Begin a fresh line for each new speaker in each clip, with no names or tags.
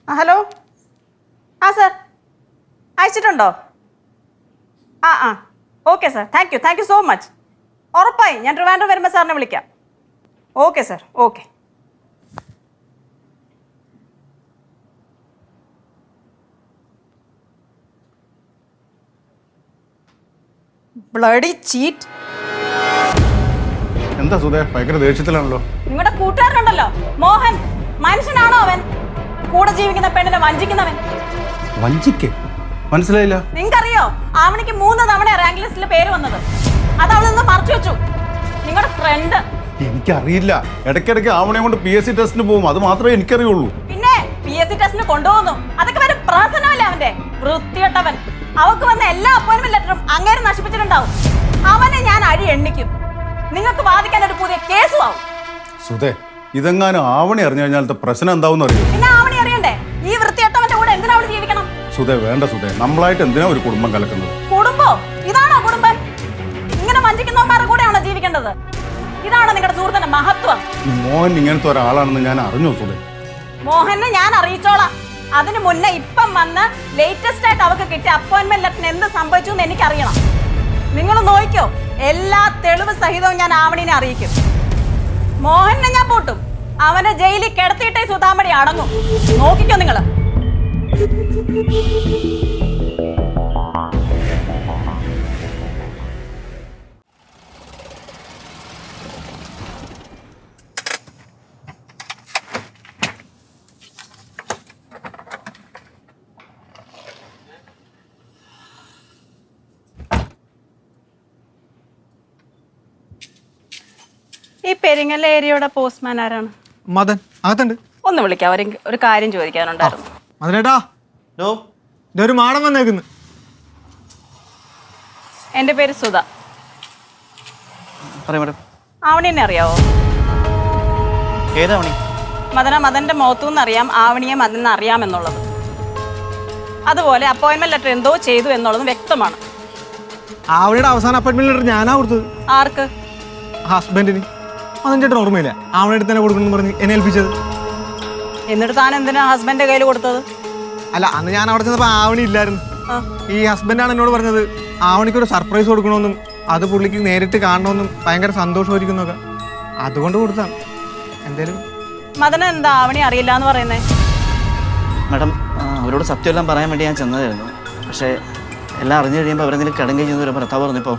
Hello. Sir അയച്ചിട്ടുണ്ടോ? Okay sir, thank you so much. ഉറപ്പായി ഞാൻ ട്രിവാൻഡ്രം വരുമ്പോൾ സാറിനെ വിളിക്കാം. Okay sir, okay. Bloody cheat.
എന്താ സുധേ, ഭയങ്കര ദേഷ്യത്തിലാണല്ലോ.
നിങ്ങളുടെ കൂട്ടുകാരനുണ്ടല്ലോ മോഹൻ, മനുഷ്യനാണോ അവൻ? കൂടെ ജീവിക്കുന്ന പെണ്ണിനെ വഞ്ചിക്കുന്നവൻ.
വഞ്ചിക്കേ? മനസ്സിലായില്ല.
നിങ്ങൾക്കറിയോ ആവണിക്ക് 3 തവണ റാങ്ക് ലിസ്റ്റിൽ പേര് വന്നത്? അത് അവൾ നിന്ന് മറച്ചു വെച്ചു. നിങ്ങളുടെ ഫ്രണ്ട്.
എനിക്കറിയില്ല. ഇടയ്ക്കിടയ്ക്ക് ആവണെ കൊണ്ട് PSC ടെസ്റ്റിന് പോകും, അത് മാത്രമേ എനിക്കറിയുള്ളൂ.
പിന്നെ PSC ടെസ്റ്റിന് കൊണ്ടുപോകുന്നു, അതൊക്കെ വരെ പ്രഹസനമല്ല അവന്റെ. വൃത്തികെട്ടവൻ. അവക്ക് വന്ന എല്ലാ അപ്പോയിന്റ്മെന്റ് ലെറ്ററും അങ്ങേരെ നശിപ്പിച്ചിട്ടുണ്ടാവും. അവനെ ഞാൻ അഴി എണ്ണിക്കും. നിങ്ങൾക്ക് വാദിക്കാൻ ഒരു പുതിയ കേസും ആവും.
സുധേ, ഇതെങ്ങാനും ആവണി അറിഞ്ഞു കഴിഞ്ഞാലത്തെ പ്രശ്നം എന്താവും അറിയോ?
പിന്നെ ആവണി അറിയണ്ടേ? ഈ വൃത്തികെട്ടവന്റെ കൂടെ എന്തിനാ അവള് ജീവിക്കണം?
സുധേ, വേണ്ട സുധേ, നമ്മളായിട്ട് എന്തിനാ ഒരു കുടുംബം കലക്കുന്നത്?
കുടുംബോ? ഇതാണോ കുടുംബം? ഇങ്ങനെ വഞ്ചിക്കുന്നവന്മാരുടെ കൂടെയാണോ ജീവിക്കേണ്ടത്? ഇതാണോ നിങ്ങളുടെ സുഹൃത്തിന്റെ മഹത്വം?
മോഹൻ ഇങ്ങനത്തെ ഒരാളാണെന്ന് ഞാൻ അറിഞ്ഞു സുധേ.
മോഹനെ ഞാൻ അറിയിച്ചോളാം. അതിനു മുന്നേ ഇപ്പം വന്ന് ലേറ്റസ്റ്റ് ആയിട്ട് അവർക്ക് കിട്ടിയ അപ്പോയിന്റ്മെന്റ് ലെറ്ററിന് എന്ത് സംഭവിച്ചു എന്ന് എനിക്കറിയണം. നിങ്ങൾ നോക്കിക്കോ, എല്ലാ തെളിവ് സഹിതവും ഞാൻ ആവണിനെ അറിയിക്കും. മോഹനെ ഞാൻ പൂട്ടും. അവനെ ജയിലിൽ കിടത്തിയിട്ടേ സുധാമണി അടങ്ങും. നോക്കിക്കോ നിങ്ങള്. ഈ പെരിങ്ങൽ ഏരിയയുടെ പോസ്റ്റ്മാൻ ആരാണ്?
മദൻ അകത്തുണ്ട്.
ഒന്ന് വിളിക്കാം, ഒരു കാര്യം ചോദിക്കാനുണ്ടായിരുന്നു.
മദനേട്ടാ, ഒരു മാടം വന്നേക്കുന്നു.
എൻ്റെ പേര് സുധ. ആവണി എന്നെ അറിയാവോ? മദന്റെ മുഖത്തുനിന്ന് അറിയാം ആവണിയെ മദനെ അറിയാമെന്നുള്ളത്. അതുപോലെ അപ്പോയിന്റ്മെന്റ് ലെറ്റർ എന്തോ ചെയ്തു എന്നുള്ളതും വ്യക്തമാണ്.
ആവണിയുടെ അവസാന അപ്പോയിന്റ്മെന്റ് ലെറ്റർ ഞാനാ കൊടുത്തത്.
ആർക്ക്?
ഹസ്ബൻഡിന്. മദൻ ചേട്ടൻ ഓർമ്മയില്ല? ആവണിയുടെ തന്നെ കൊടുക്കണം പറഞ്ഞ് എന്നെ ഏൽപ്പിച്ചത്.
എന്നിട്ട് താൻ എന്തിനാ ഹസ്ബൻഡിന്റെ കയ്യിൽ കൊടുത്തത്?
അല്ല, അന്ന് ഞാൻ അവിടെ ചെന്നപ്പോ ആവണി ഇല്ലായിരുന്നു. ഈ ഹസ്ബൻഡാണ് എന്നോട് പറഞ്ഞത് ആവണിക്ക് ഒരു സർപ്രൈസ് കൊടുക്കണമെന്നും അത് പുള്ളിക്ക് നേരിട്ട് കാണണമെന്നും ഭയങ്കര സന്തോഷമായിരിക്കുന്നൊക്കെ. അതുകൊണ്ട് കൊടുത്താണ്. എന്തേലും
മദന എന്താ ആവണി അറിയില്ല എന്ന് പറയുന്നേ?
മാഡം, അവരോട് സത്യമെല്ലാം പറയാൻ വേണ്ടി ഞാൻ ചെന്നതായിരുന്നു. പക്ഷേ എല്ലാം അറിഞ്ഞു കഴിയുമ്പോൾ അവരെന്തെങ്കിലും കടം കഴിഞ്ഞു ഒരു ഭർത്താവ് പറഞ്ഞപ്പോൾ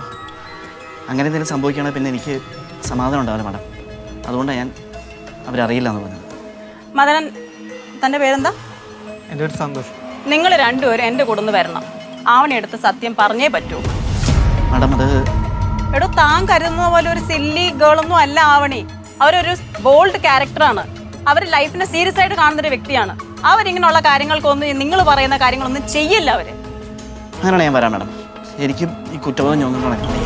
അങ്ങനെ എന്തെങ്കിലും സംഭവിക്കുകയാണെങ്കിൽ പിന്നെ എനിക്ക് സമാധാനം ഉണ്ടാവില്ല മാഡം. അതുകൊണ്ടാണ് ഞാൻ അവരറിയില്ല എന്ന് പറഞ്ഞത്.
മദനൻ, തൻ്റെ പേരെന്താ?
എൻ്റെ ഒരു സന്തോഷം.
നിങ്ങൾ രണ്ടുപേരും എൻ്റെ കൂടെ ഒന്ന് വരണം. ആവണി എടുത്ത് സത്യം പറഞ്ഞേ പറ്റൂ.
മാഡം, അത്
എടോ, താൻ കരുതുന്ന പോലെ ഒരു സില്ലി ഗേളൊന്നും അല്ല ആവണി. അവരൊരു ബോൾഡ് ക്യാരക്ടറാണ്. അവർ ലൈഫിനെ സീരിയസ് ആയിട്ട് കാണുന്നൊരു വ്യക്തിയാണ്. അവരിങ്ങനെയുള്ള കാര്യങ്ങൾക്കൊന്നും, നിങ്ങൾ പറയുന്ന കാര്യങ്ങളൊന്നും ചെയ്യില്ല അവര്.
അങ്ങനെയാണ് ഞാൻ വരാം മാഡം. എനിക്കും ഈ കുറ്റബോധം ഞൊന്നും കണക്കില്ല.